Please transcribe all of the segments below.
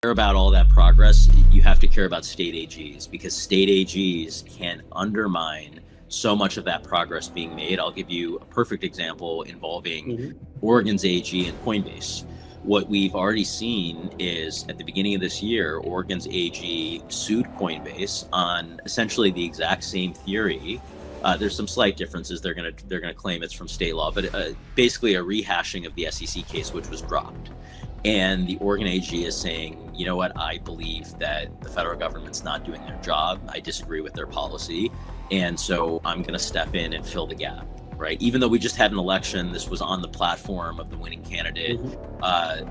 care about all that progress, you have to care about state AGs, because state AGs can undermine so much of that progress being made. I'll give you a perfect example involving Oregon's AG and Coinbase. What we've already seen is at the beginning of this year, Oregon's AG sued Coinbase on essentially the exact same theory. There's some slight differences. They're gonna claim it's from state law, but basically a rehashing of the SEC case, which was dropped. And the Oregon AG is saying, you know what, I believe that the federal government's not doing their job. I disagree with their policy. And so I'm going to step in and fill the gap, right? Even though we just had an election, this was on the platform of the winning candidate.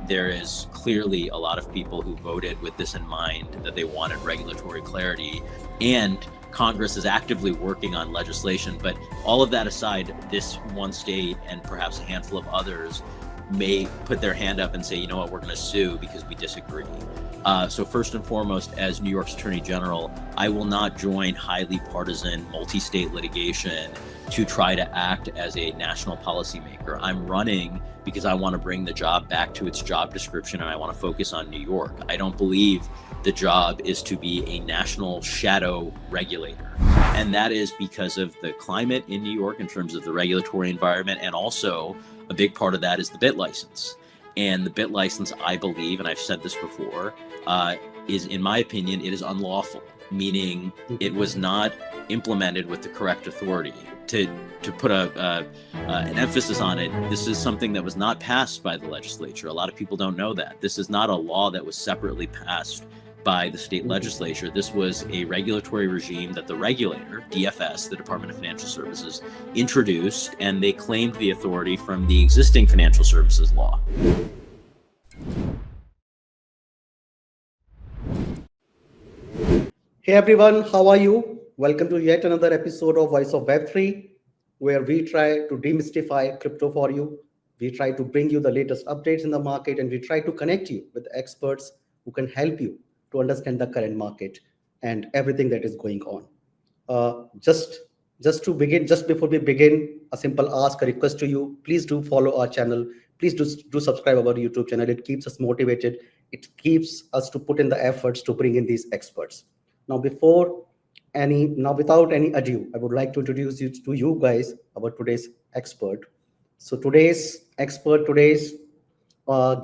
There is clearly a lot of people who voted with this in mind, that they wanted regulatory clarity. And Congress is actively working on legislation. But all of that aside, this one state and perhaps a handful of others may put their hand up and say, you know what, we're going to sue because we disagree. So first and foremost, as New York's Attorney General, I will not join highly partisan multi-state litigation to try to act as a national policymaker. I'm running because I want to bring the job back to its job description, and I want to focus on New York. I don't believe the job is to be a national shadow regulator. And that is because of the climate in New York in terms of the regulatory environment, and also a big part of that is the BIT license. And the BIT license, I believe, and I've said this before, is, in my opinion, it is unlawful, meaning it was not implemented with the correct authority. To put an emphasis on it, this is something that was not passed by the legislature. A lot of people don't know that. This is not a law that was separately passed by the state legislature. This was a regulatory regime that the regulator, DFS, the Department of Financial Services, introduced, and they claimed the authority from the existing financial services law. Hey everyone, how are you? Welcome to yet another episode of Voice of Web3, where we try to demystify crypto for you. We try to bring you the latest updates in the market, and we try to connect you with experts who can help you to understand the current market and everything that is going on. Just before we begin, a simple ask, a request to you: please do follow our channel. Please do subscribe our YouTube channel. It keeps us motivated. It keeps us to put in the efforts to bring in these experts. Now, without any ado, I would like to introduce you to you guys about today's expert. So today's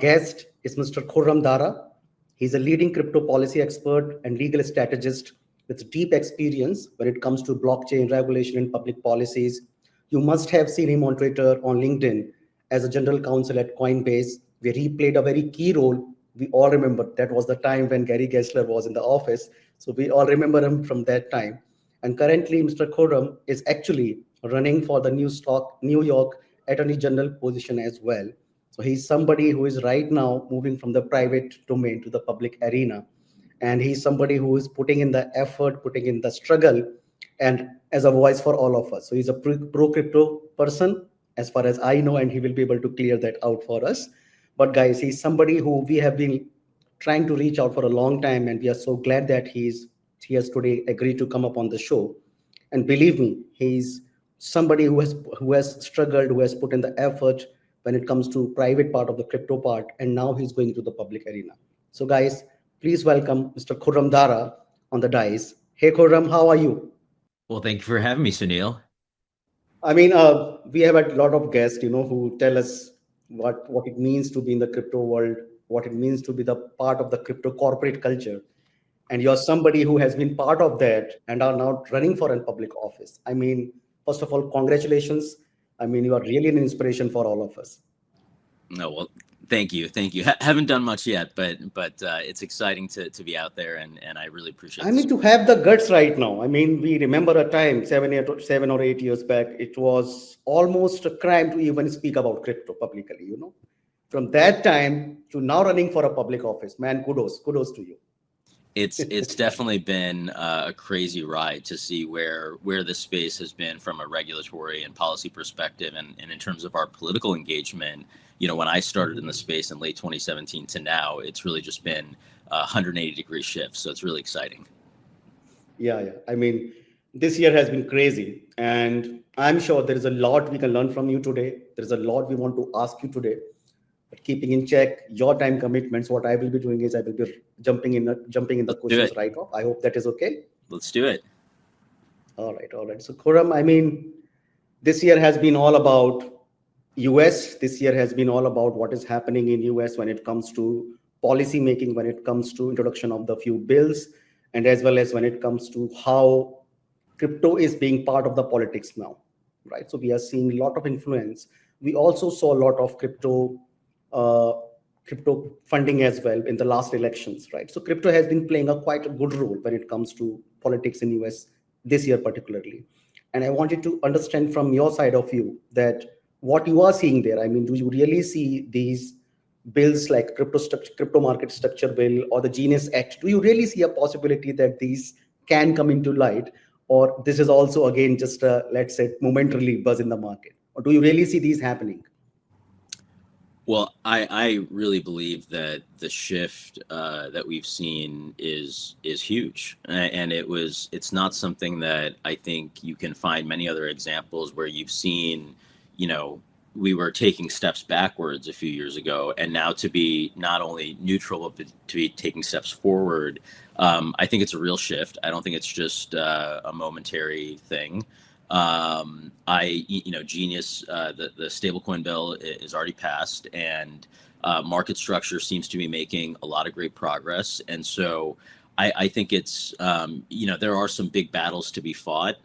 guest is Mr. Khurram Dara. He's a leading crypto policy expert and legal strategist with deep experience when it comes to blockchain regulation and public policies. You must have seen him on Twitter, on LinkedIn, as a general counsel at Coinbase, where he played a very key role. We all remember that was the time when Gary Gensler was in the office. So we all remember him from that time. And currently, Mr. Khurram is actually running for the New York Attorney General position as well. So he's somebody who is right now moving from the private domain to the public arena. And he's somebody who is putting in the effort, putting in the struggle, and as a voice for all of us. So he's a pro-crypto person, as far as I know, and he will be able to clear that out for us. But guys, he's somebody who we have been trying to reach out for a long time, and we are so glad that he has today agreed to come up on the show. And believe me, he's somebody who has struggled, who has put in the effort when it comes to private part of the crypto part, and now he's going to the public arena. So guys, please welcome Mr. Khurram Dara on the dais. Hey Khurram, how are you? Well, thank you for having me, Sunil. I mean, we have a lot of guests, who tell us what it means to be in the crypto world, what it means to be the part of the crypto corporate culture. And you're somebody who has been part of that and are now running for a public office. I mean, first of all, congratulations. I mean, you are really an inspiration for all of us. No, well, thank you. Haven't done much yet, but it's exciting to be out there, and I really appreciate it. I mean, to have the guts right now. I mean, we remember a time 7 or 8 years back, it was almost a crime to even speak about crypto publicly, From that time to now running for a public office, man, kudos to you. It's definitely been a crazy ride to see where this space has been from a regulatory and policy perspective, and in terms of our political engagement. When I started in the space in late 2017 to now, it's really just been a 180-degree shift. So it's really exciting. Yeah. I mean, this year has been crazy, and I'm sure there is a lot we can learn from you today. There's a lot we want to ask you today. But keeping in check your time commitments, what I will be doing is I will be jumping in the questions right off. I hope that is okay. Let's do it. All right. So Khurram, I mean, this year has been all about US. This year has been all about what is happening in US when it comes to policy making, when it comes to introduction of the few bills, and as well as when it comes to how crypto is being part of the politics now, right? So we are seeing a lot of influence. We also saw a lot of uh, crypto funding as well in the last elections, right? So crypto has been playing a quite a good role when it comes to politics in US this year particularly. And I wanted to understand from your side of view that what you are seeing there. I mean, do you really see these bills like crypto market structure bill or the Genius Act? Do you really see a possibility that these can come into light, or this is also again just a, let's say, momentarily buzz in the market? Or do you really see these happening? Well, I really believe that the shift that we've seen is huge, and it's not something that I think you can find many other examples where you've seen, we were taking steps backwards a few years ago, and now to be not only neutral but to be taking steps forward. I think it's a real shift. I don't think it's just a momentary thing. Genius, the stablecoin bill is already passed, and market structure seems to be making a lot of great progress. And so I think it's, there are some big battles to be fought.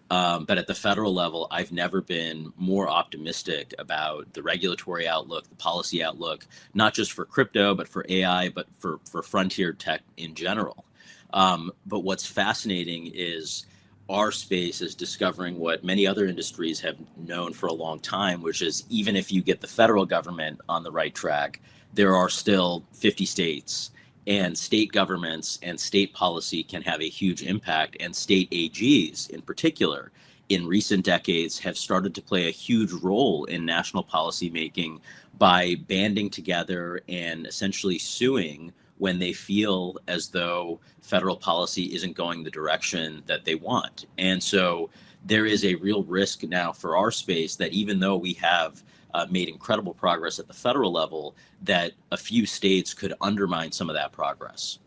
But at the federal level, I've never been more optimistic about the regulatory outlook, the policy outlook, not just for crypto, but for AI, but for frontier tech in general. But what's fascinating is our space is discovering what many other industries have known for a long time, which is even if you get the federal government on the right track, there are still 50 states, and state governments and state policy can have a huge impact. And state AGs in particular, in recent decades, have started to play a huge role in national policy making by banding together and essentially suing when they feel as though federal policy isn't going the direction that they want. And so there is a real risk now for our space that even though we have made incredible progress at the federal level, that a few states could undermine some of that progress.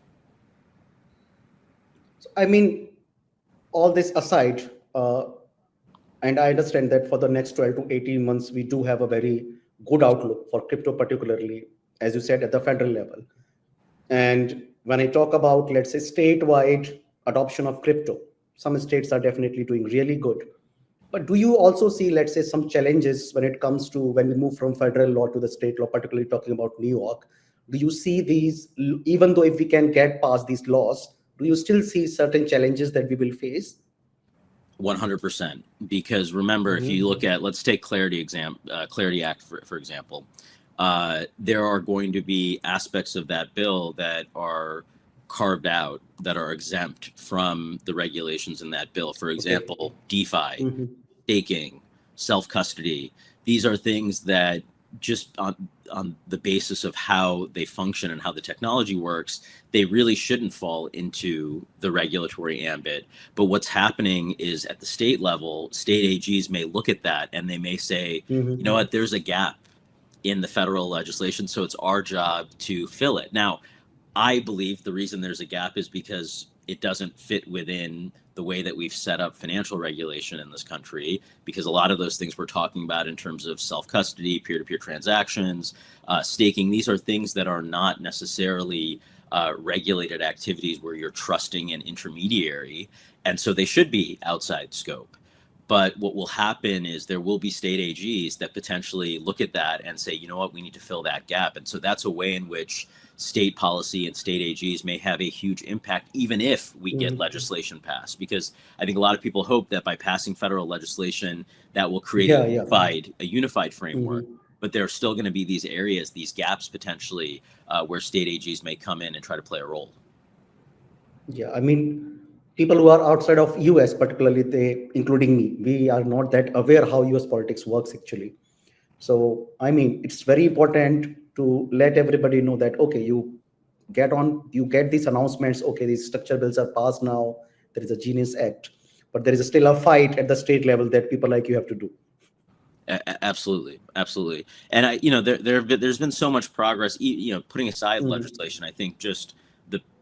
So, I mean, all this aside, and I understand that for the next 12 to 18 months, we do have a very good outlook for crypto, particularly, as you said, at the federal level. And when I talk about, let's say, statewide adoption of crypto, some states are definitely doing really good. But do you also see, let's say, some challenges when it comes to when we move from federal law to the state law, particularly talking about New York? Do you see these, even though if we can get past these laws, do you still see certain challenges that we will face? 100%. Because remember, if you look at, let's take Clarity Act, for example, there are going to be aspects of that bill that are carved out, that are exempt from the regulations in that bill. For example, DeFi, staking, self-custody. These are things that just on the basis of how they function and how the technology works, they really shouldn't fall into the regulatory ambit. But what's happening is at the state level, state AGs may look at that and they may say, you know what, there's a gap in the federal legislation, so it's our job to fill it. Now, I believe the reason there's a gap is because it doesn't fit within the way that we've set up financial regulation in this country, because a lot of those things we're talking about in terms of self-custody, peer-to-peer transactions, staking, these are things that are not necessarily regulated activities where you're trusting an intermediary, and so they should be outside scope. But what will happen is there will be state AGs that potentially look at that and say, you know what, we need to fill that gap. And so that's a way in which state policy and state AGs may have a huge impact, even if we get legislation passed. Because I think a lot of people hope that by passing federal legislation, that will create a unified framework. But there are still going to be these areas, these gaps potentially, where state AGs may come in and try to play a role. Yeah, I mean, people who are outside of US, particularly they, including me, we are not that aware how US politics works actually. So, I mean, it's very important to let everybody know that, okay, you get these announcements, okay, these structure bills are passed now, there is a Genius Act, but there is still a fight at the state level that people like you have to do. Absolutely, absolutely. And there's been so much progress. Putting aside legislation, I think just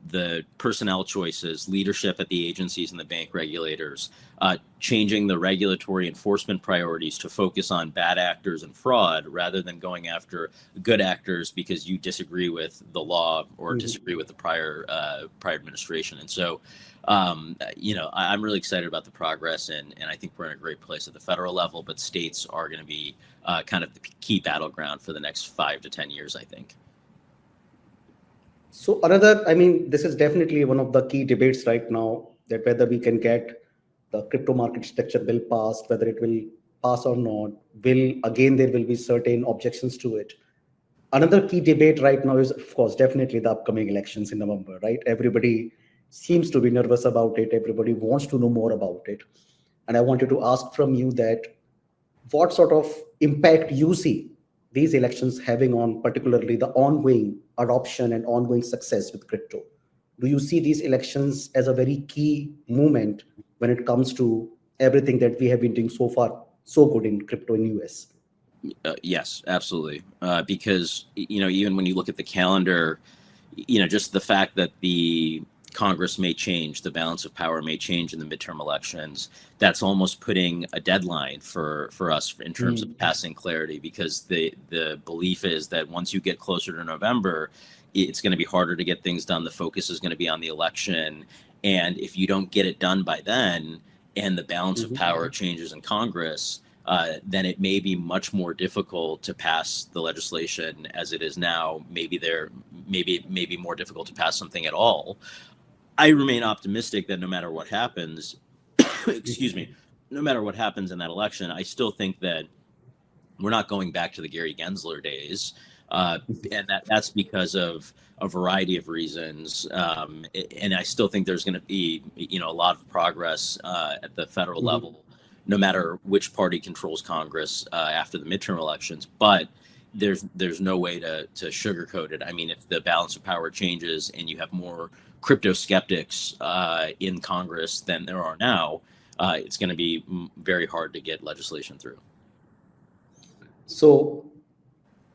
the personnel choices, leadership at the agencies and the bank regulators, changing the regulatory enforcement priorities to focus on bad actors and fraud rather than going after good actors because you disagree with the law or disagree with the prior administration. And so, I'm really excited about the progress, and I think we're in a great place at the federal level, but states are going to be kind of the key battleground for the next 5 to 10 years, I think. So this is definitely one of the key debates right now, that whether we can get the crypto market structure bill passed, whether it will pass or not, there will be certain objections to it. Another key debate right now is, of course, definitely the upcoming elections in November, right? Everybody seems to be nervous about it. Everybody wants to know more about it. And I wanted to ask from you that what sort of impact you see these elections having on particularly the ongoing adoption and ongoing success with crypto. Do you see these elections as a very key moment when it comes to everything that we have been doing so far so good in crypto in US? Yes, absolutely. Because, even when you look at the calendar, just the fact that the Congress may change, the balance of power may change in the midterm elections, that's almost putting a deadline for us in terms of passing clarity, because the belief is that once you get closer to November, it's going to be harder to get things done. The focus is going to be on the election. And if you don't get it done by then, and the balance of power changes in Congress, then it may be much more difficult to pass the legislation as it is now. Maybe more difficult to pass something at all. I remain optimistic that no matter what happens, no matter what happens in that election, I still think that we're not going back to the Gary Gensler days. And that's because of a variety of reasons. And I still think there's going to be, a lot of progress at the federal level, no matter which party controls Congress after the midterm elections. But there's no way to sugarcoat it. I mean, if the balance of power changes and you have more crypto skeptics in Congress than there are now, it's going to be very hard to get legislation through. So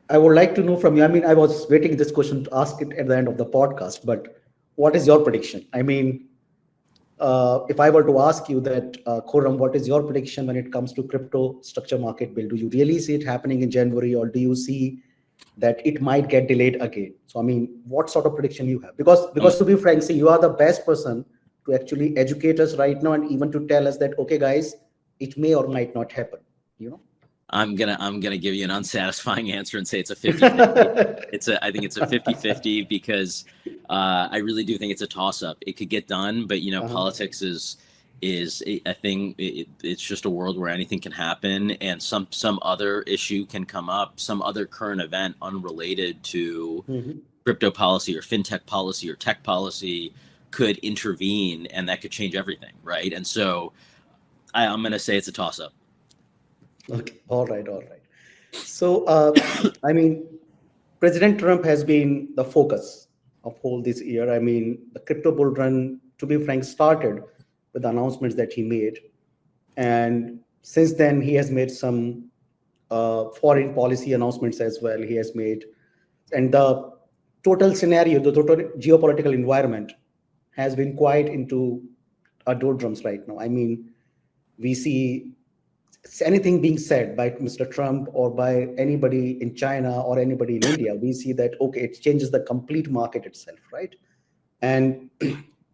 I would like to know from you, I was waiting this question to ask it at the end of the podcast, but what is your prediction? If I were to ask you that, Khurram, what is your prediction when it comes to crypto structure market bill? Do you really see it happening in January, or do you see that it might get delayed again? So, what sort of prediction you have? Because to be frank, see, you are the best person to actually educate us right now, and even to tell us that, okay, guys, it may or might not happen, I'm gonna give you an unsatisfying answer and say it's a 50-50. I think it's a 50-50 because I really do think it's a toss-up. It could get done, but politics is a thing. It's just a world where anything can happen, and some other issue can come up, some other current event unrelated to crypto policy or fintech policy or tech policy could intervene, and that could change everything, right? And so I'm gonna say it's a toss-up. Okay. All right. So, President Trump has been the focus of whole this year. The crypto bull run, to be frank, started with the announcements that he made. And since then, he has made some foreign policy announcements as well. He has made, and the total scenario, the total geopolitical environment has been quite into a doldrums right now. We see anything being said by Mr. Trump or by anybody in China or anybody in India, we see that, okay, it changes the complete market itself, right? And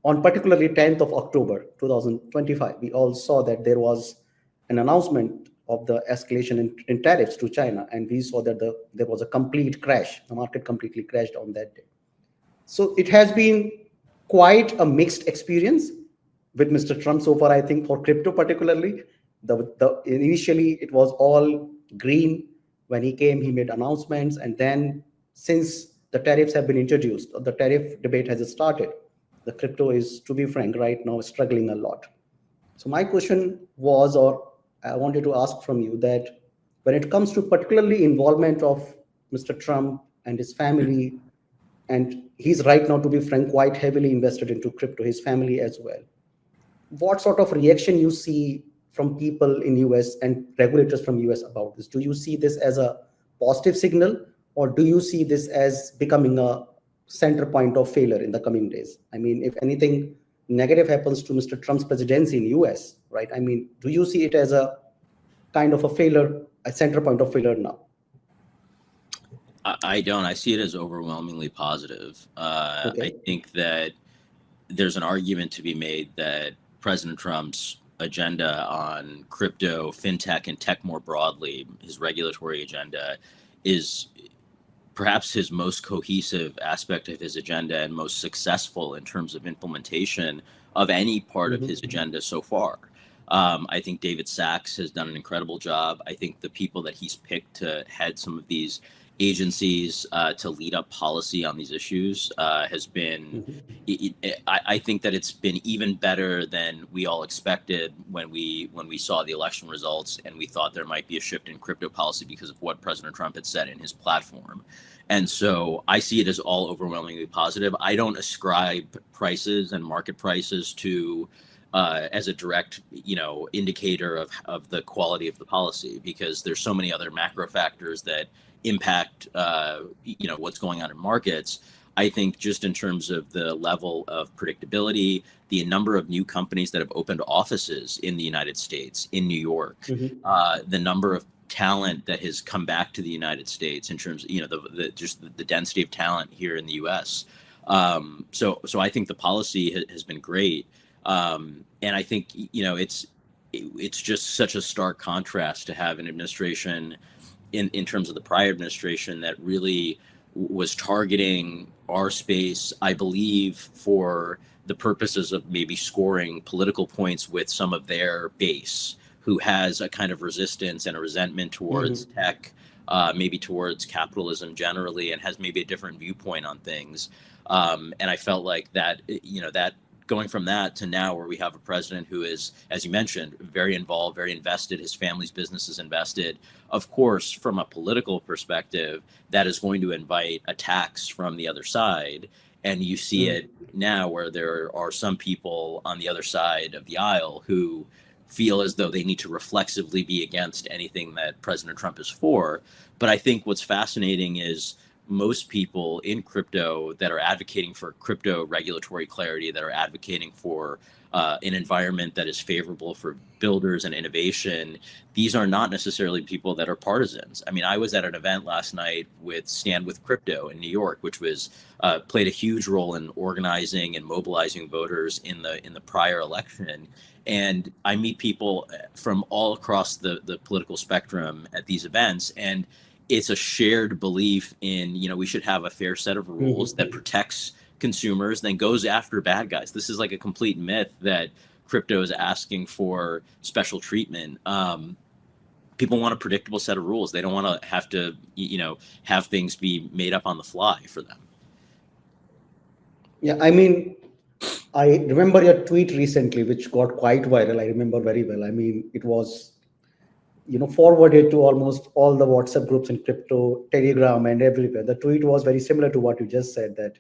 on particularly 10th of October, 2025, we all saw that there was an announcement of the escalation in tariffs to China. And we saw that there was a complete crash. The market completely crashed on that day. So it has been quite a mixed experience with Mr. Trump so far, I think, for crypto particularly. Initially it was all green. When he came, he made announcements, and then since the tariffs have been introduced, the tariff debate has started, the crypto is, to be frank, right now struggling a lot. So my question was, or I wanted to ask from you, that when it comes to particularly involvement of Mr. Trump and his family, and he's right now, to be frank, quite heavily invested into crypto, his family as well, what sort of reaction you see from people in US and regulators from US about this? Do you see this as a positive signal, or do you see this as becoming a center point of failure in the coming days? I mean, if anything negative happens to Mr. Trump's presidency in US, right? I mean, do you see it as a kind of a failure, a center point of failure now? I don't. I see it as overwhelmingly positive. Okay. I think that there's an argument to be made that President Trump's agenda on crypto, fintech, and tech more broadly, his regulatory agenda, is perhaps his most cohesive aspect of his agenda and most successful in terms of implementation of any part of his agenda so far. I think David Sachs has done an incredible job. I think the people that he's picked to head some of these agencies to lead up policy on these issues has been, I think that it's been even better than we all expected when we saw the election results and we thought there might be a shift in crypto policy because of what President Trump had said in his platform. And so I see it as all overwhelmingly positive. I don't ascribe prices and market prices to as a direct, indicator of the quality of the policy, because there's so many other macro factors that impact, what's going on in markets. I think just in terms of the level of predictability, the number of new companies that have opened offices in the United States, in New York, the number of talent that has come back to the United States in terms of, the density of talent here in the US. So I think the policy has been great. And I think, it's just such a stark contrast to have an administration in terms of the prior administration that really was targeting our space, I believe, for the purposes of maybe scoring political points with some of their base, who has a kind of resistance and a resentment towards tech, maybe towards capitalism generally, and has maybe a different viewpoint on things. And I felt like that, that going from that to now where we have a president who is, as you mentioned, very involved, very invested, his family's business is invested. Of course, from a political perspective, that is going to invite attacks from the other side. And you see it now where there are some people on the other side of the aisle who feel as though they need to reflexively be against anything that President Trump is for. But I think what's fascinating is most people in crypto that are advocating for crypto regulatory clarity, that are advocating for an environment that is favorable for builders and innovation, these are not necessarily people that are partisans. I mean, I was at an event last night with Stand With Crypto in New York, which was played a huge role in organizing and mobilizing voters in the prior election. And I meet people from all across the political spectrum at these events, and it's a shared belief in, we should have a fair set of rules that protects consumers, then goes after bad guys. This is like a complete myth that crypto is asking for special treatment. People want a predictable set of rules. They don't want to have to, have things be made up on the fly for them. Yeah, I mean, I remember your tweet recently, which got quite viral. I remember very well. I mean, it was forwarded to almost all the WhatsApp groups in crypto, Telegram, and everywhere. The tweet was very similar to what you just said, that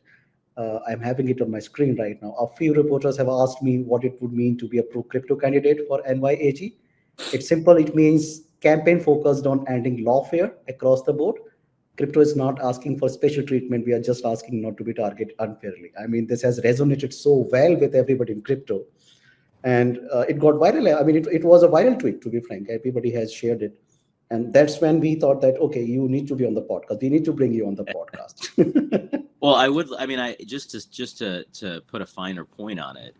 I'm having it on my screen right now. A few reporters have asked me what it would mean to be a pro-crypto candidate for NYAG. It's simple. It means campaign focused on ending lawfare across the board. Crypto is not asking for special treatment. We are just asking not to be targeted unfairly. I mean, this has resonated so well with everybody in crypto. And it got viral. I mean, it was a viral tweet, to be frank. Everybody has shared it. And that's when we thought that, okay, you need to be on the podcast. We need to bring you on the podcast. Well, just to put a finer point on it,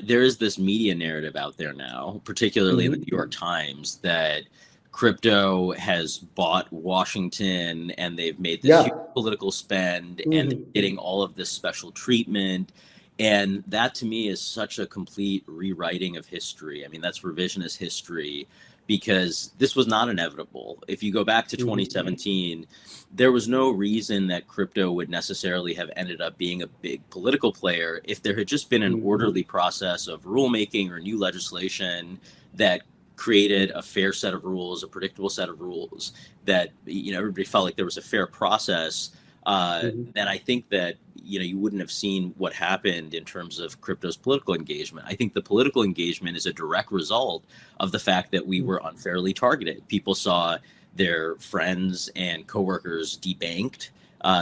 there is this media narrative out there now, particularly in the New York Times, that crypto has bought Washington and they've made this huge political spend and they're getting all of this special treatment. And that to me is such a complete rewriting of history. I mean, that's revisionist history, because this was not inevitable. If you go back to 2017, there was no reason that crypto would necessarily have ended up being a big political player if there had just been an orderly process of rulemaking or new legislation that created a fair set of rules, a predictable set of rules, that everybody felt like there was a fair process. Then I think that you wouldn't have seen what happened in terms of crypto's political engagement. I think the political engagement is a direct result of the fact that we were unfairly targeted. People saw their friends and coworkers debanked.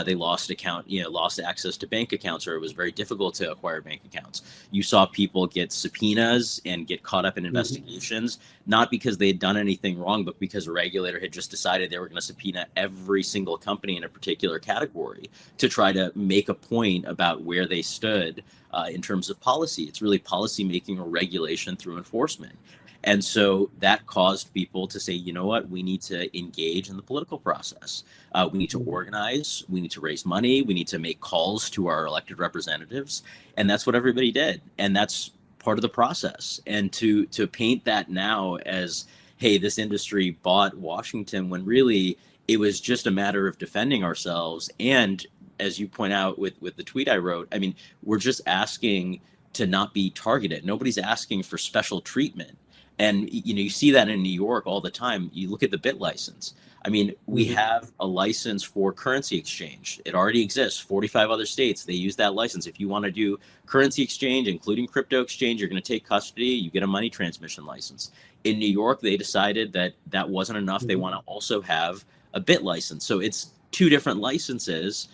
They lost lost access to bank accounts, or it was very difficult to acquire bank accounts. You saw people get subpoenas and get caught up in investigations, not because they had done anything wrong, but because a regulator had just decided they were going to subpoena every single company in a particular category to try to make a point about where they stood in terms of policy. It's really policy making or regulation through enforcement. And so that caused people to say, you know what, we need to engage in the political process. We need to organize, we need to raise money, we need to make calls to our elected representatives. And that's what everybody did. And that's part of the process. And to paint that now as, hey, this industry bought Washington, when really it was just a matter of defending ourselves. And as you point out with the tweet I wrote, I mean, we're just asking to not be targeted. Nobody's asking for special treatment. And, you see that in New York all the time. You look at the BIT license. I mean, we have a license for currency exchange. It already exists. 45 other states, they use that license. If you want to do currency exchange, including crypto exchange, you're going to take custody, you get a money transmission license. In New York, they decided that that wasn't enough. They want to also have a BIT license. So it's two different licenses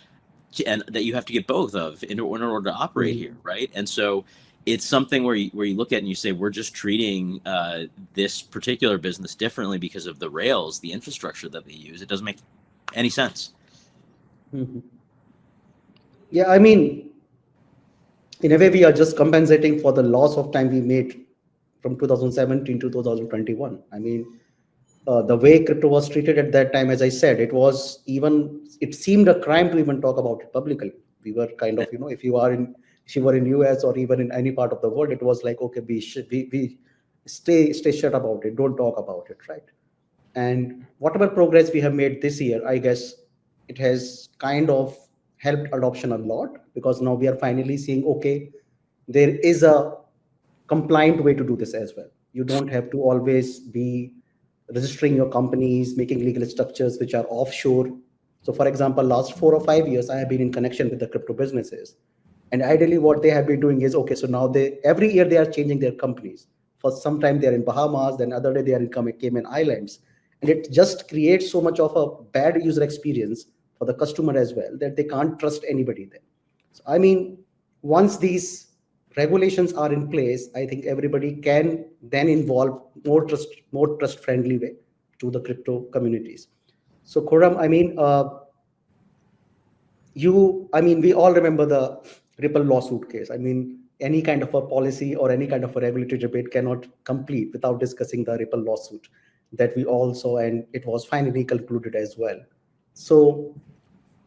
and that you have to get both of in order to operate here, right? And so it's something where you look at and you say, we're just treating this particular business differently because of the rails, the infrastructure that they use. It doesn't make any sense. Yeah, I mean, in a way, we are just compensating for the loss of time we made from 2017 to 2021. I mean, the way crypto was treated at that time, as I said, it seemed a crime to even talk about it publicly. We were kind of, if you were in US or even in any part of the world, it was like, okay, we stay shut about it, don't talk about it, right? And whatever progress we have made this year, I guess it has kind of helped adoption a lot, because now we are finally seeing, okay, there is a compliant way to do this as well. You don't have to always be registering your companies, making legal structures which are offshore. So for example, last 4 or 5 years, I have been in connection with the crypto businesses. And ideally what they have been doing is, okay, so now every year they are changing their companies. For some time they're in Bahamas, then other day they are in Cayman Islands. And it just creates so much of a bad user experience for the customer as well, that they can't trust anybody there. So, I mean, once these regulations are in place, I think everybody can then involve more trust-friendly way to the crypto communities. So Khurram, I mean, we all remember the Ripple lawsuit case. I mean, any kind of a policy or any kind of a regulatory debate cannot complete without discussing the Ripple lawsuit that we all saw, and it was finally concluded as well. So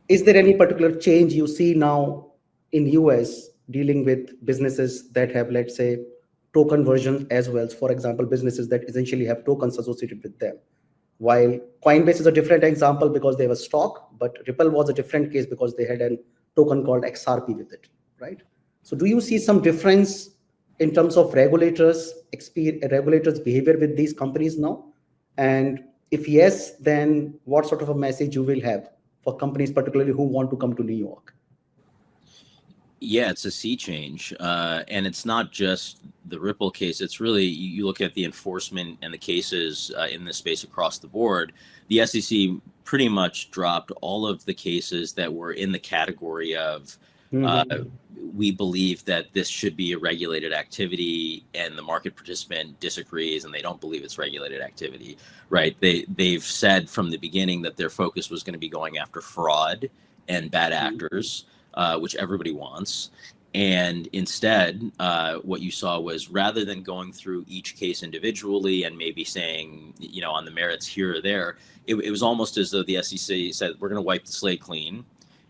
is there any particular change you see now in US dealing with businesses that have, let's say, token version as well? For example, businesses that essentially have tokens associated with them. While Coinbase is a different example because they have a stock, but Ripple was a different case because they had a token called XRP with it, right? So do you see some difference in terms of regulators' behavior with these companies now? And if yes, then what sort of a message you will have for companies, particularly who want to come to New York? Yeah, it's a sea change. And it's not just the Ripple case. It's really, you look at the enforcement and the cases in this space across the board. The SEC pretty much dropped all of the cases that were in the category of, we believe that this should be a regulated activity, and the market participant disagrees and they don't believe it's regulated activity, right? They've said from the beginning that their focus was going to be going after fraud and bad actors, which everybody wants. And instead, what you saw was, rather than going through each case individually and maybe saying, on the merits here or there, it was almost as though the SEC said, we're going to wipe the slate clean,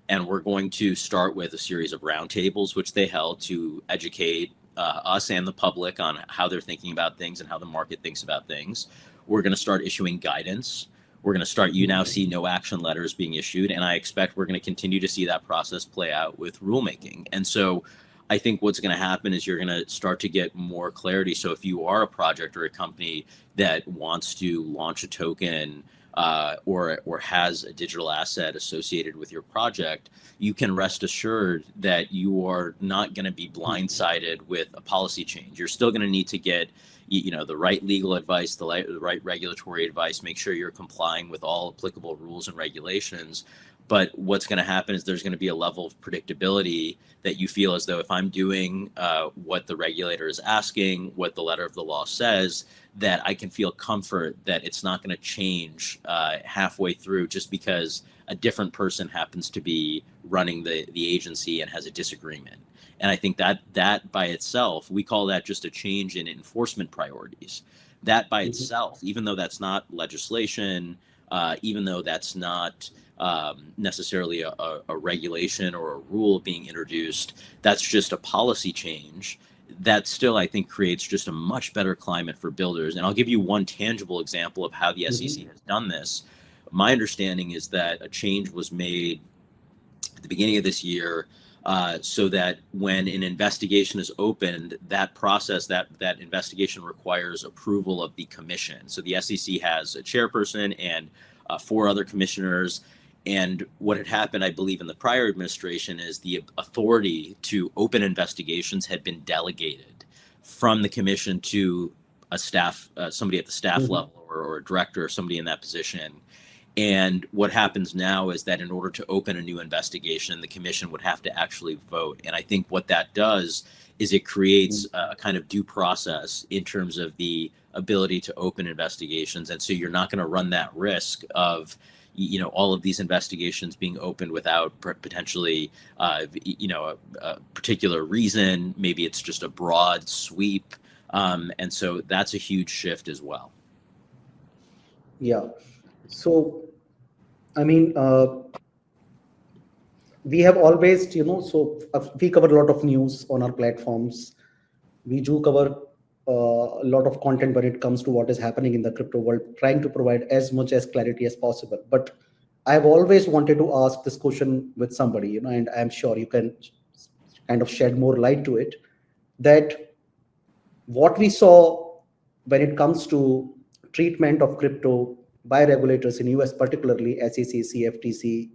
and we're going to start with a series of roundtables, which they held to educate us and the public on how they're thinking about things and how the market thinks about things. We're going to start issuing guidance. We're going to start, you now see no action letters being issued, and I expect we're going to continue to see that process play out with rulemaking. And so I think what's going to happen is you're going to start to get more clarity. So if you are a project or a company that wants to launch a token or has a digital asset associated with your project, you can rest assured that you are not going to be blindsided with a policy change. You're still going to need to get the right legal advice, the right regulatory advice, make sure you're complying with all applicable rules and regulations. But what's going to happen is there's going to be a level of predictability that you feel as though if I'm doing what the regulator is asking, what the letter of the law says, that I can feel comfort that it's not going to change halfway through just because a different person happens to be running the agency and has a disagreement. And I think that by itself, we call that just a change in enforcement priorities. That by itself, even though that's not legislation, even though that's not necessarily a regulation or a rule being introduced, that's just a policy change that still, I think, creates just a much better climate for builders. And I'll give you one tangible example of how the SEC has done this. My understanding is that a change was made at the beginning of this year so that when an investigation is opened, that process, that investigation requires approval of the commission. So the SEC has a chairperson and 4 other commissioners. And what had happened, I believe, in the prior administration is the authority to open investigations had been delegated from the commission to a staff, somebody at the staff level or a director or somebody in that position. And what happens now is that in order to open a new investigation, the commission would have to actually vote. And I think what that does is it creates a kind of due process in terms of the ability to open investigations. And so you're not going to run that risk of all of these investigations being opened without potentially, a particular reason. Maybe it's just a broad sweep. And so that's a huge shift as well. Yeah. So, I mean, we have always, so we cover a lot of news on our platforms. We do cover a lot of content when it comes to what is happening in the crypto world, trying to provide as much as clarity as possible. But I've always wanted to ask this question with somebody, and I'm sure you can kind of shed more light to it, that what we saw when it comes to treatment of crypto by regulators in US, particularly SEC, CFTC,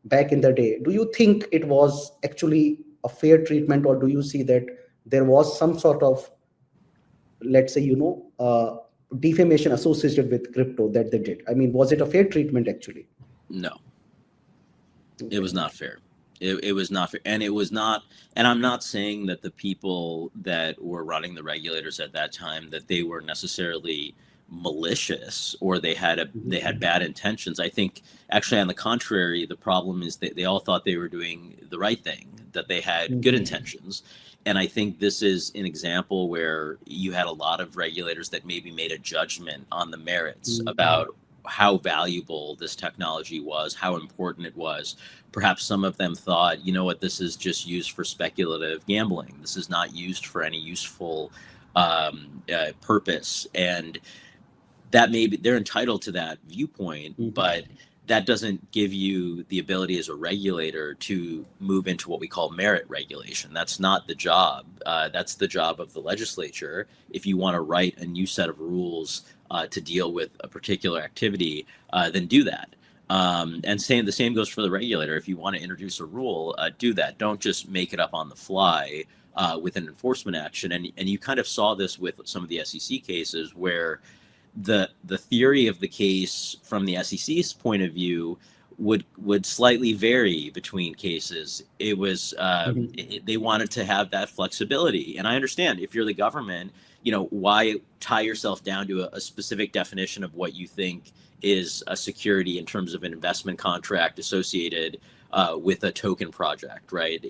back in the day, do you think it was actually a fair treatment, or do you see that there was some sort of, let's say, defamation associated with crypto that they did? I mean, was it a fair treatment actually? No, it was not fair. It was not fair. And it was not, and I'm not saying that the people that were running the regulators at that time, that they were necessarily malicious or they had bad intentions. I think actually on the contrary, the problem is that they all thought they were doing the right thing, that they had good intentions. And I think this is an example where you had a lot of regulators that maybe made a judgment on the merits about how valuable this technology was, how important it was. Perhaps some of them thought, this is just used for speculative gambling. This is not used for any useful purpose. And that they're entitled to that viewpoint, but that doesn't give you the ability as a regulator to move into what we call merit regulation. That's not the job. That's the job of the legislature. If you want to write a new set of rules to deal with a particular activity, then do that. And the same goes for the regulator. If you want to introduce a rule, do that. Don't just make it up on the fly with an enforcement action. And you kind of saw this with some of the SEC cases where the theory of the case from the SEC's point of view would slightly vary between cases. It was they wanted to have that flexibility, and I understand if you're the government, why tie yourself down to a specific definition of what you think is a security in terms of an investment contract associated with a token project, right?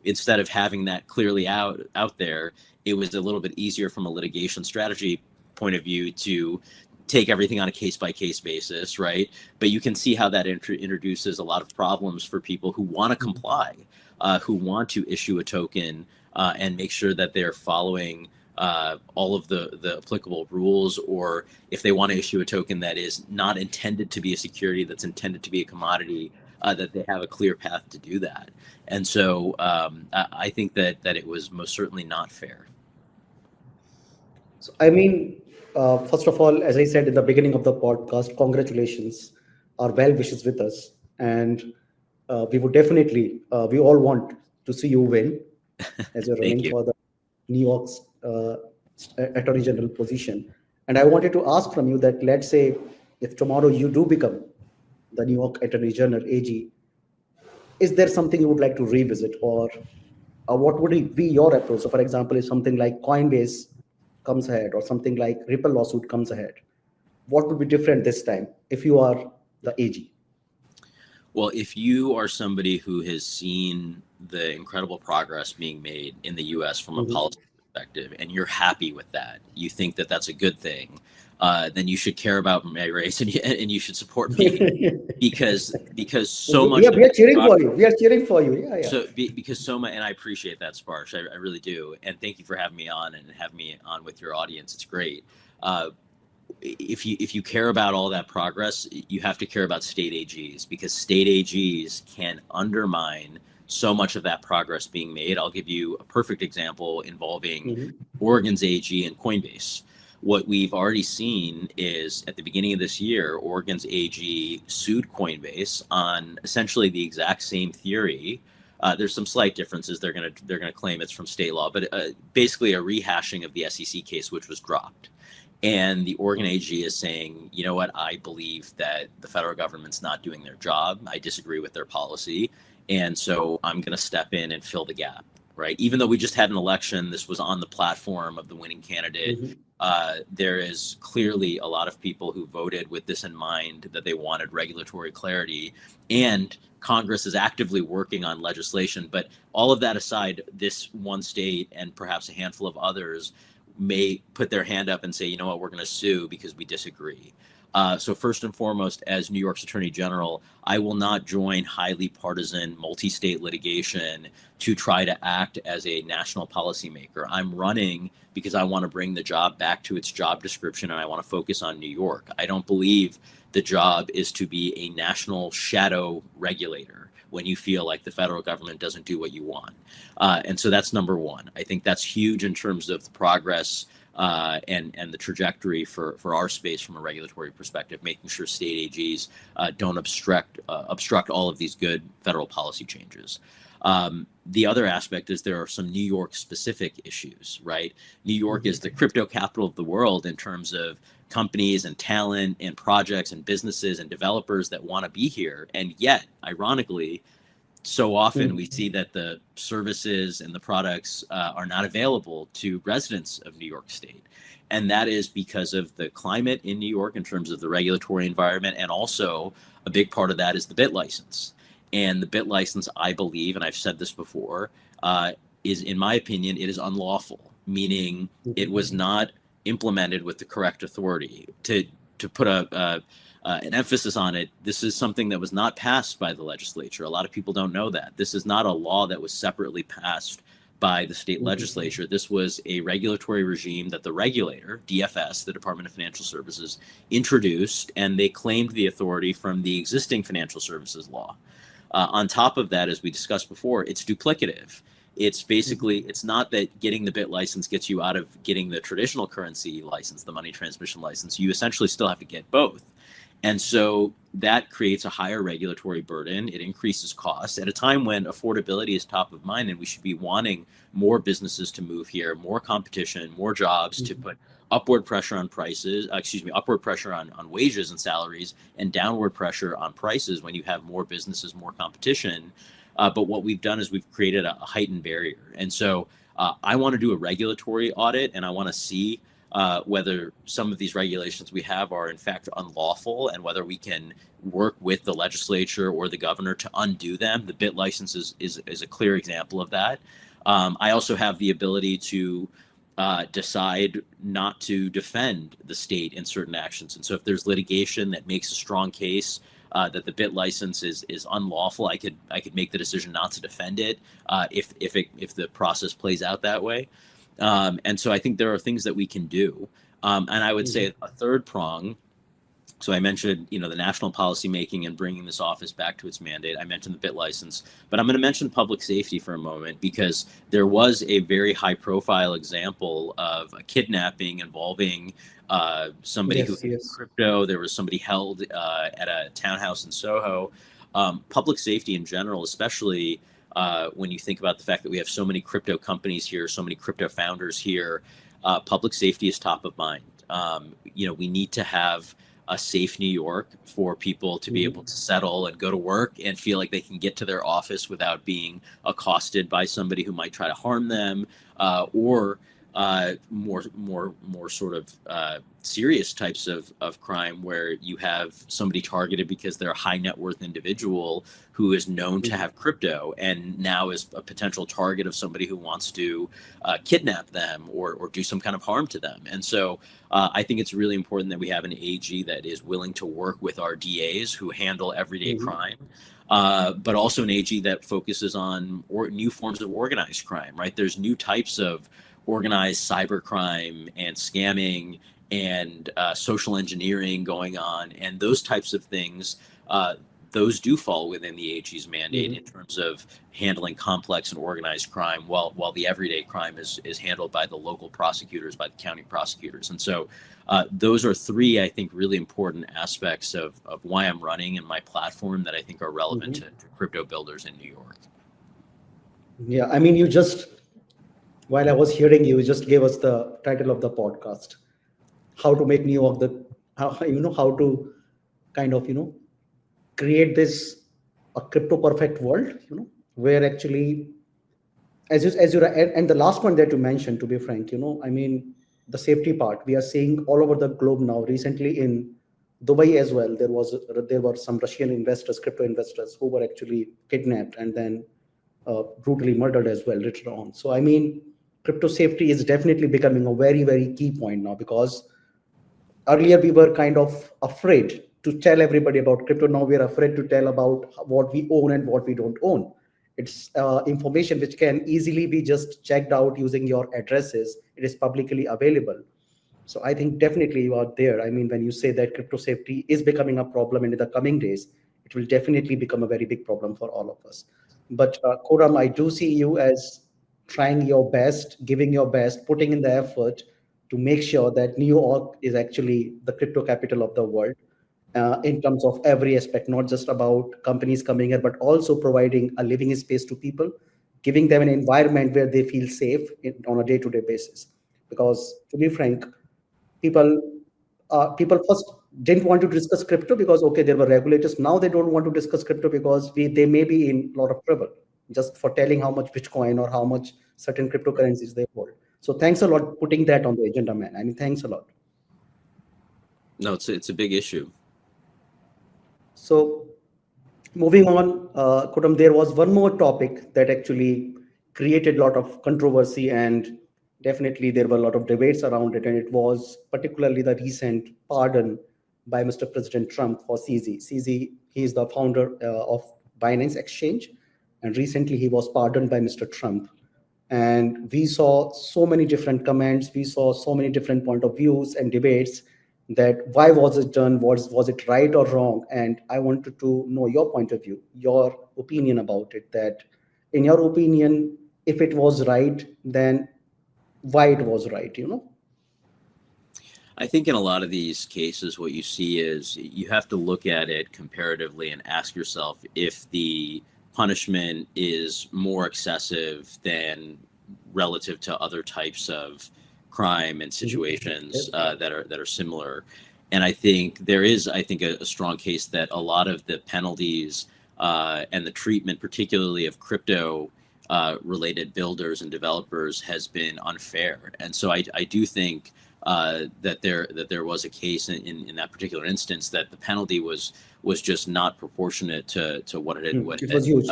Instead of having that clearly out there, it was a little bit easier from a litigation strategy point of view to take everything on a case-by-case basis, right? But you can see how that introduces a lot of problems for people who want to comply, who want to issue a token and make sure that they're following all of the applicable rules, or if they want to issue a token that is not intended to be a security, that's intended to be a commodity, that they have a clear path to do that. And so I think that it was most certainly not fair. So, I mean, First of all, as I said in the beginning of the podcast, congratulations. Our well wishes with us. And we would definitely, we all want to see you win as you're Thank running you. for the New York's Attorney General position. And I wanted to ask from you that, let's say, if tomorrow you do become the New York Attorney General, AG, is there something you would like to revisit, or what would be your approach? So, for example, if something like Coinbase comes ahead, or something like Ripple lawsuit comes ahead, what would be different this time if you are the AG? Well, if you are somebody who has seen the incredible progress being made in the US from a policy perspective, and you're happy with that, you think that that's a good thing, then you should care about my race, and you should support me because so much of We are that cheering for progress, you. We are cheering for you. Yeah, yeah. because so much, and I appreciate that, Sparsh. I really do, and thank you for having me on and having me on with your audience. It's great. If you care about all that progress, you have to care about state AGs, because state AGs can undermine so much of that progress being made. I'll give you a perfect example involving Oregon's AG and Coinbase. What we've already seen is at the beginning of this year, Oregon's AG sued Coinbase on essentially the exact same theory. There's some slight differences. They're gonna claim it's from state law, but basically a rehashing of the SEC case, which was dropped. And the Oregon AG is saying, you know what, I believe that the federal government's not doing their job. I disagree with their policy. And so I'm going to step in and fill the gap, right? Even though we just had an election, this was on the platform of the winning candidate. There is clearly a lot of people who voted with this in mind, that they wanted regulatory clarity. And Congress is actively working on legislation. But all of that aside, this one state and perhaps a handful of others may put their hand up and say, you know what, we're going to sue because we disagree. So first and foremost, as New York's Attorney General, I will not join highly partisan multi-state litigation to try to act as a national policymaker. I'm running because I want to bring the job back to its job description, and I want to focus on New York. I don't believe the job is to be a national shadow regulator when you feel like the federal government doesn't do what you want. And so that's number one. I think that's huge in terms of the progress and the trajectory for our space from a regulatory perspective, making sure state AGs don't obstruct all of these good federal policy changes. The other aspect is there are some New York specific issues, right? New York is the crypto capital of the world in terms of companies and talent and projects and businesses and developers that want to be here. And yet, ironically, so often we see that the services and the products are not available to residents of New York State. And that is because of the climate in New York in terms of the regulatory environment. And also a big part of that is the bit license. And the bit license, I believe, and I've said this before, is, in my opinion, it is unlawful, meaning it was not implemented with the correct authority. To put an emphasis on it, this is something that was not passed by the legislature. A lot of people don't know that. This is not a law that was separately passed by the state legislature. This was a regulatory regime that the regulator, DFS, the Department of Financial Services, introduced, and they claimed the authority from the existing financial services law. On top of that, as we discussed before, it's duplicative. It's basically, it's not that getting the bit license gets you out of getting the traditional currency license, the money transmission license. You essentially still have to get both. And so that creates a higher regulatory burden. It increases costs at a time when affordability is top of mind, and we should be wanting more businesses to move here, more competition, more jobs to put upward pressure on prices, upward pressure on wages and salaries, and downward pressure on prices when you have more businesses, more competition. But what we've done is we've created a heightened barrier. And so I want to do a regulatory audit, and I want to see whether some of these regulations we have are in fact unlawful, and whether we can work with the legislature or the governor to undo them. The bit license is a clear example of that. I also have the ability to decide not to defend the state in certain actions. And so if there's litigation that makes a strong case that the bit license is unlawful, I could make the decision not to defend it if the process plays out that way. And so I think there are things that we can do. And I would say a third prong. So I mentioned, the national policy making and bringing this office back to its mandate. I mentioned the bit license, but I'm going to mention public safety for a moment, because there was a very high profile example of a kidnapping involving somebody who had crypto. There was somebody held at a townhouse in Soho. Public safety in general, especially when you think about the fact that we have so many crypto companies here, so many crypto founders here, public safety is top of mind. We need to have a safe New York for people to be able to settle and go to work and feel like they can get to their office without being accosted by somebody who might try to harm them, or more sort of serious types of crime, where you have somebody targeted because they're a high net worth individual who is known to have crypto and now is a potential target of somebody who wants to kidnap them or do some kind of harm to them. And so I think it's really important that we have an AG that is willing to work with our DAs who handle everyday crime, but also an AG that focuses on new forms of organized crime, right? There's new types of organized cybercrime and scamming and social engineering going on, and those types of things, those do fall within the AG's mandate in terms of handling complex and organized crime, while the everyday crime is handled by the local prosecutors, by the county prosecutors. And so those are three, I think, really important aspects of why I'm running and my platform that I think are relevant to crypto builders in New York. Yeah, I mean, while I was hearing you, just gave us the title of the podcast, how to make New York how to kind of, create a crypto perfect world, where actually, and the last one that you mentioned, to be frank, I mean, the safety part, we are seeing all over the globe now. Recently in Dubai as well, there were some Russian investors, crypto investors, who were actually kidnapped and then brutally murdered as well later on. So I mean, crypto safety is definitely becoming a very, very key point now, because earlier we were kind of afraid to tell everybody about crypto. Now we are afraid to tell about what we own and what we don't own. It's information which can easily be just checked out using your addresses. It is publicly available. So I think definitely you are there. I mean, when you say that crypto safety is becoming a problem, and in the coming days, it will definitely become a very big problem for all of us. But Khurram, I do see you as trying your best, giving your best, putting in the effort to make sure that New York is actually the crypto capital of the world, in terms of every aspect, not just about companies coming here, but also providing a living space to people, giving them an environment where they feel safe on a day-to-day basis. Because to be frank, people first didn't want to discuss crypto because, okay, there were regulators. Now they don't want to discuss crypto because they may be in a lot of trouble just for telling how much Bitcoin or how much certain cryptocurrencies they hold. So thanks a lot putting that on the agenda, man. I mean, thanks a lot. No, it's a big issue. So moving on, Khurram, there was one more topic that actually created a lot of controversy, and definitely there were a lot of debates around it, and it was particularly the recent pardon by Mr. President Trump for CZ. CZ, he is the founder of Binance Exchange, and recently he was pardoned by Mr. Trump. And we saw so many different comments, we saw so many different point of views and debates that why was it done, was it right or wrong? And I wanted to know your point of view, your opinion about it, that in your opinion, if it was right, then why it was right, I think in a lot of these cases, what you see is you have to look at it comparatively and ask yourself if the punishment is more excessive than relative to other types of crime and situations that are similar. And I think there is, a strong case that a lot of the penalties and the treatment, particularly of crypto related builders and developers, has been unfair. And so I do think that there was a case in that particular instance that the penalty was just not proportionate to what it had. It was huge.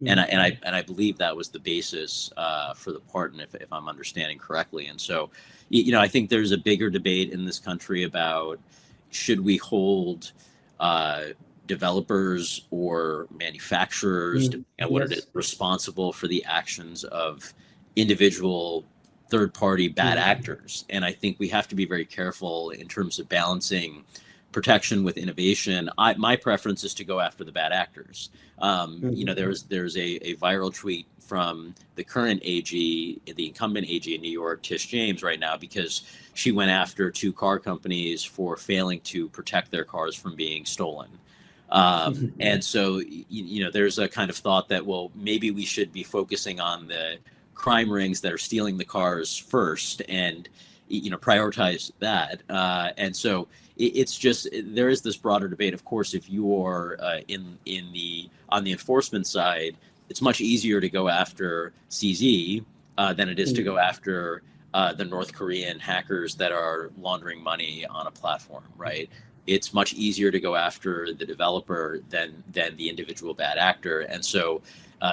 And I believe that was the basis for the pardon, if I'm understanding correctly. And so, I think there's a bigger debate in this country about should we hold developers or manufacturers, depending on what it is, responsible for the actions of individual third-party bad actors. And I think we have to be very careful in terms of balancing protection with innovation, my preference is to go after the bad actors. There's a viral tweet from the current AG, the incumbent AG in New York, Tish James, right now, because she went after 2 car companies for failing to protect their cars from being stolen. And so, there's a kind of thought that, well, maybe we should be focusing on the crime rings that are stealing the cars first and, prioritize that. And so it's just, there is this broader debate. Of course, if you are on the enforcement side, it's much easier to go after CZ than it is to go after the North Korean hackers that are laundering money on a platform, right? It's much easier to go after the developer than the individual bad actor. And so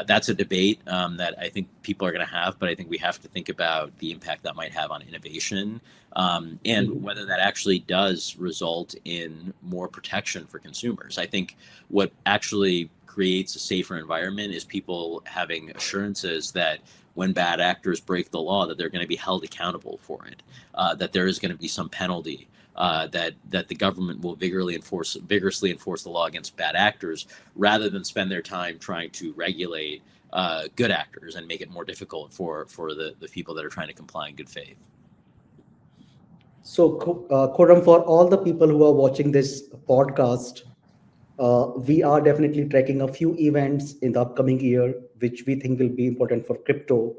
that's a debate that I think people are going to have, but I think we have to think about the impact that might have on innovation and whether that actually does result in more protection for consumers. I think what actually creates a safer environment is people having assurances that when bad actors break the law, that they're going to be held accountable for it, that there is going to be some penalty. That the government will vigorously enforce the law against bad actors, rather than spend their time trying to regulate good actors and make it more difficult for the people that are trying to comply in good faith. So, Khurram, for all the people who are watching this podcast, we are definitely tracking a few events in the upcoming year, which we think will be important for crypto.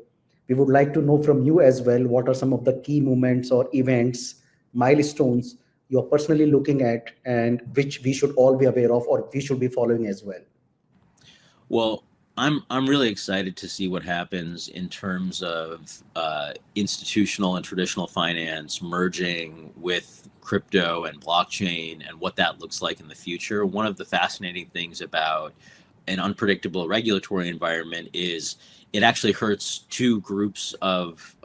We would like to know from you as well, what are some of the key moments or events, milestones you're personally looking at, and which we should all be aware of or we should be following as well? Well, I'm really excited to see what happens in terms of institutional and traditional finance merging with crypto and blockchain and what that looks like in the future. One of the fascinating things about an unpredictable regulatory environment is it actually hurts 2 groups of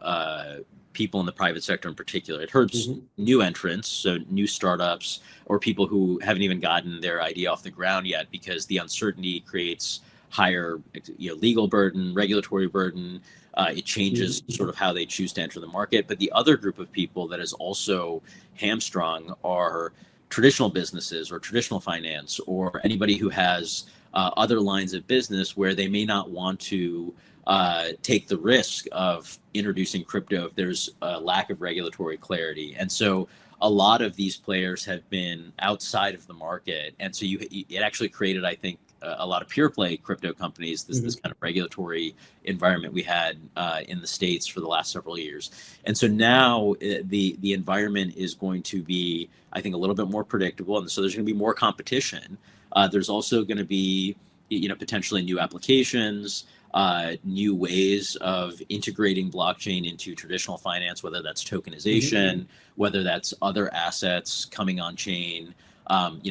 people in the private sector in particular. It hurts new entrants, so new startups or people who haven't even gotten their idea off the ground yet, because the uncertainty creates higher legal burden, regulatory burden. It changes sort of how they choose to enter the market. But the other group of people that is also hamstrung are traditional businesses or traditional finance, or anybody who has other lines of business where they may not want to take the risk of introducing crypto if there's a lack of regulatory clarity. And so a lot of these players have been outside of the market. And so it actually created, I think, a lot of pure play crypto companies, this kind of regulatory environment we had in the States for the last several years. And so now the environment is going to be, I think, a little bit more predictable. And so there's going to be more competition. There's also going to be, potentially new applications, new ways of integrating blockchain into traditional finance, whether that's tokenization, whether that's other assets coming on chain.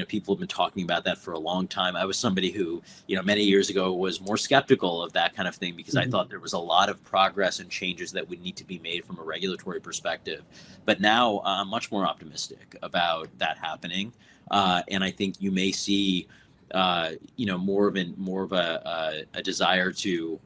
People have been talking about that for a long time. I was somebody who, many years ago was more skeptical of that kind of thing, because I thought there was a lot of progress and changes that would need to be made from a regulatory perspective. But now I'm much more optimistic about that happening. And I think you may see, more of a desire to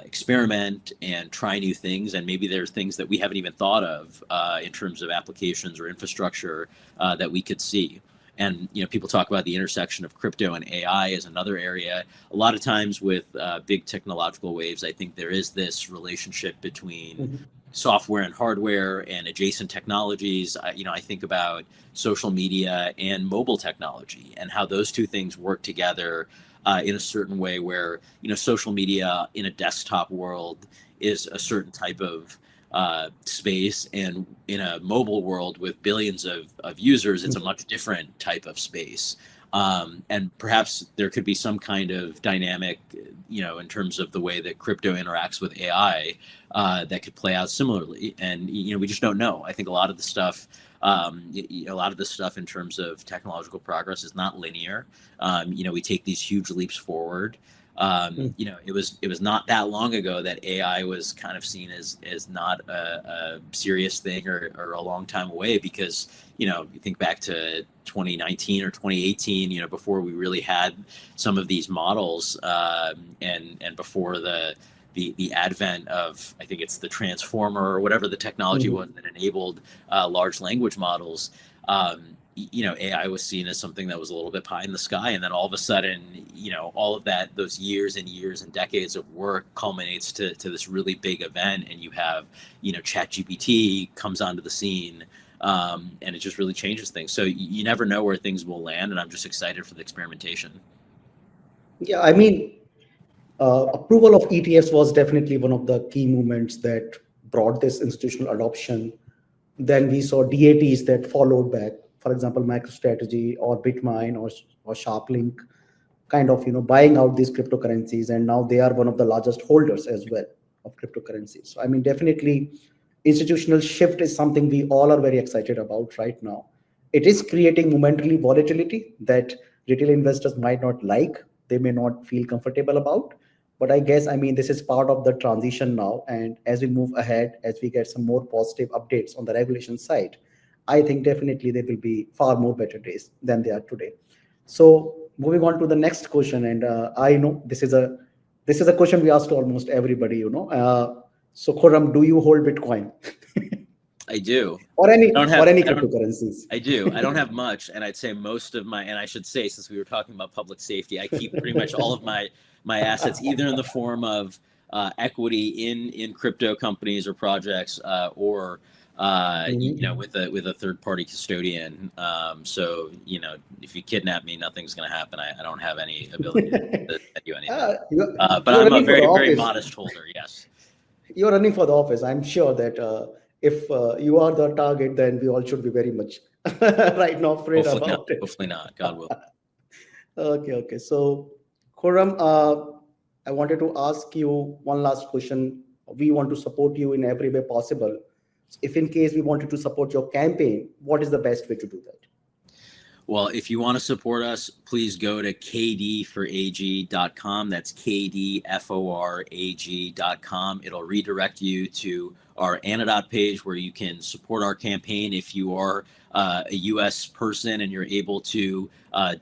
experiment and try new things. And maybe there's things that we haven't even thought of in terms of applications or infrastructure that we could see. And, people talk about the intersection of crypto and AI as another area. A lot of times with big technological waves, I think there is this relationship between software and hardware and adjacent technologies. I think about social media and mobile technology and how those 2 things work together in a certain way where, social media in a desktop world is a certain type of space, and in a mobile world with billions of users, it's a much different type of space. And perhaps there could be some kind of dynamic, in terms of the way that crypto interacts with AI that could play out similarly. And, we just don't know. I think a lot of the stuff in terms of technological progress is not linear. We take these huge leaps forward. It was not that long ago that AI was kind of seen as not a serious thing or a long time away, because, you think back to 2019 or 2018, before we really had some of these models and before the advent of, I think it's the transformer or whatever the technology was that enabled large language models. AI was seen as something that was a little bit pie in the sky, and then all of a sudden, all of that, those years and years and decades of work culminates to this really big event, and you have, ChatGPT comes onto the scene, and it just really changes things. So you never know where things will land, and I'm just excited for the experimentation. Yeah, I mean, approval of ETFs was definitely one of the key movements that brought this institutional adoption. Then we saw DATs that followed back, for example, MicroStrategy or Bitmine or SharpLink, kind of buying out these cryptocurrencies, and now they are one of the largest holders as well of cryptocurrencies. So I mean, definitely, institutional shift is something we all are very excited about right now. It is creating momentarily volatility that retail investors might not like, they may not feel comfortable about. But I guess, I mean, this is part of the transition now. And as we move ahead, as we get some more positive updates on the regulation side, I think definitely there will be far more better days than they are today. So moving on to the next question, and I know this is a question we ask to almost everybody. So Khurram, do you hold Bitcoin? I do. Or any cryptocurrencies? I do. I don't have much, and I'd say most of my, and I should say, since we were talking about public safety, I keep pretty much all of my assets either in the form of equity in crypto companies or projects, or with a third party custodian. So if you kidnap me, nothing's going to happen. I don't have any ability to do anything. But I'm a very, very modest holder. Yes. You're running for the office. I'm sure that if you are the target, then we all should be very much right now afraid about it. Hopefully not. God will. Okay. So, Khurram, I wanted to ask you one last question. We want to support you in every way possible. If in case we wanted to support your campaign, what is the best way to do that? Well, if you want to support us, please go to kdforag.com. That's kdforag.com. It'll redirect you to our Anodot page where you can support our campaign if you are a U.S. person and you're able to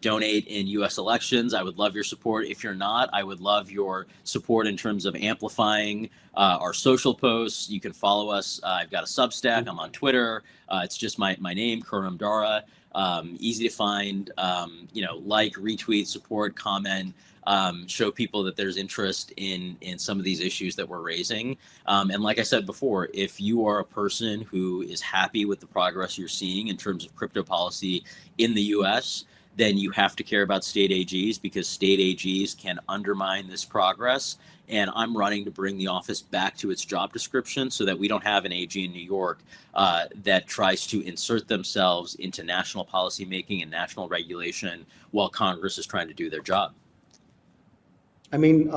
donate in U.S. elections. I would love your support. If you're not, I would love your support in terms of amplifying our social posts. You can follow us. I've got a Substack. I'm on Twitter. It's just my name, Khurram Dara. Easy to find, like, retweet, support, comment, show people that there's interest in some of these issues that we're raising. And like I said before, if you are a person who is happy with the progress you're seeing in terms of crypto policy in the US, then you have to care about state AGs, because state AGs can undermine this progress. And I'm running to bring the office back to its job description so that we don't have an AG in New York that tries to insert themselves into national policy making and national regulation while Congress is trying to do their job. I mean,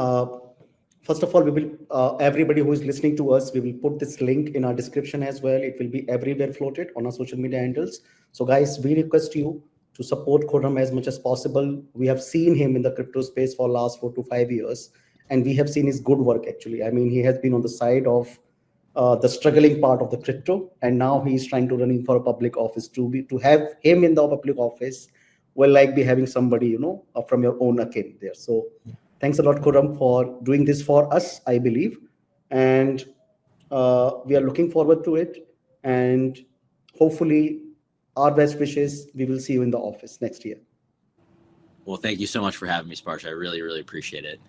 first of all, we will, everybody who is listening to us, we will put this link in our description as well. It will be everywhere floated on our social media handles. So guys, we request you to support Khurram as much as possible. We have seen him in the crypto space for the last 4 to 5 years. And we have seen his good work, actually. I mean, he has been on the side of the struggling part of the crypto, and now he's trying to running for a public office. To have him in the public office will like be having somebody, from your own akin there. So thanks a lot, Khurram, for doing this for us, I believe. And we are looking forward to it. And hopefully, our best wishes, we will see you in the office next year. Well, thank you so much for having me, Sparsh. I really, really appreciate it.